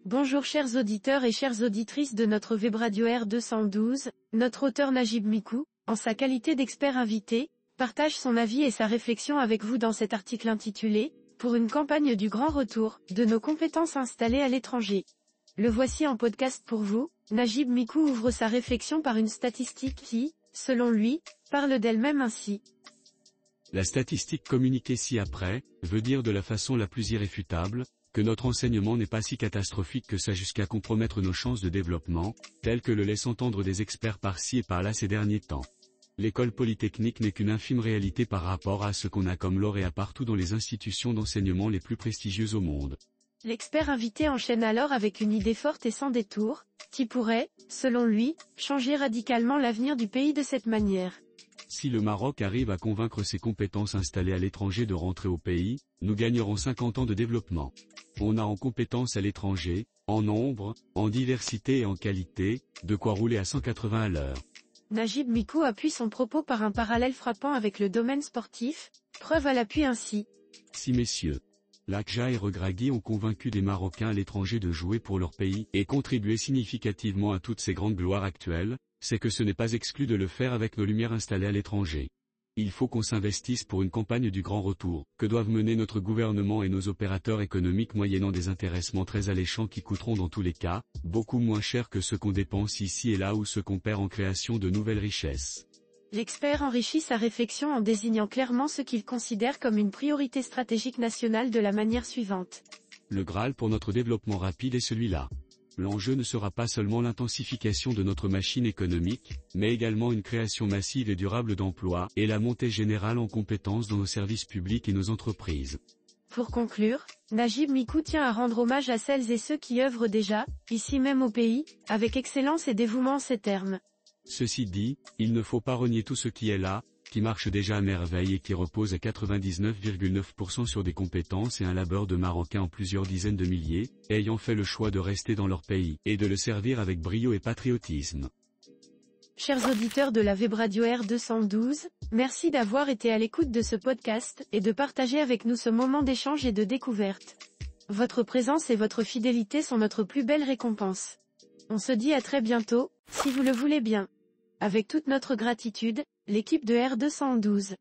Bonjour chers auditeurs et chères auditrices de notre web radio R212, notre auteur Najib Mikou, en sa qualité d'expert invité, partage son avis et sa réflexion avec vous dans cet article intitulé « Pour une campagne du grand retour, de nos compétences installées à l'étranger ». Le voici en podcast pour vous. Najib Mikou ouvre sa réflexion par une statistique qui, selon lui, parle d'elle-même ainsi. La statistique communiquée ci-après, veut dire de la façon la plus irréfutable, que notre enseignement n'est pas si catastrophique que ça jusqu'à compromettre nos chances de développement, tel que le laissent entendre des experts par-ci et par-là ces derniers temps. L'école polytechnique n'est qu'une infime réalité par rapport à ce qu'on a comme lauréat partout dans les institutions d'enseignement les plus prestigieuses au monde. L'expert invité enchaîne alors avec une idée forte et sans détour, qui pourrait, selon lui, changer radicalement l'avenir du pays de cette manière. Si le Maroc arrive à convaincre ses compétences installées à l'étranger de rentrer au pays, nous gagnerons 50 ans de développement. On a en compétences à l'étranger, en nombre, en diversité et en qualité, de quoi rouler à 180 à l'heure. Najib Mikou appuie son propos par un parallèle frappant avec le domaine sportif, preuve à l'appui ainsi. Si messieurs, Lakja et Regragui ont convaincu des Marocains à l'étranger de jouer pour leur pays et contribuer significativement à toutes ces grandes gloires actuelles, c'est que ce n'est pas exclu de le faire avec nos lumières installées à l'étranger. Il faut qu'on s'investisse pour une campagne du grand retour, que doivent mener notre gouvernement et nos opérateurs économiques moyennant des intéressements très alléchants qui coûteront dans tous les cas, beaucoup moins cher que ce qu'on dépense ici et là ou ce qu'on perd en création de nouvelles richesses. L'expert enrichit sa réflexion en désignant clairement ce qu'il considère comme une priorité stratégique nationale de la manière suivante. Le Graal pour notre développement rapide est celui-là. L'enjeu ne sera pas seulement l'intensification de notre machine économique, mais également une création massive et durable d'emplois, et la montée générale en compétences dans nos services publics et nos entreprises. Pour conclure, Najib Mikou tient à rendre hommage à celles et ceux qui œuvrent déjà, ici même au pays, avec excellence et dévouement en ces termes. Ceci dit, il ne faut pas renier tout ce qui est là, qui marche déjà à merveille et qui repose à 99,9% sur des compétences et un labeur de Marocains en plusieurs dizaines de milliers, ayant fait le choix de rester dans leur pays et de le servir avec brio et patriotisme. Chers auditeurs de la web radio R212, merci d'avoir été à l'écoute de ce podcast et de partager avec nous ce moment d'échange et de découverte. Votre présence et votre fidélité sont notre plus belle récompense. On se dit à très bientôt, si vous le voulez bien. Avec toute notre gratitude, l'équipe de R212.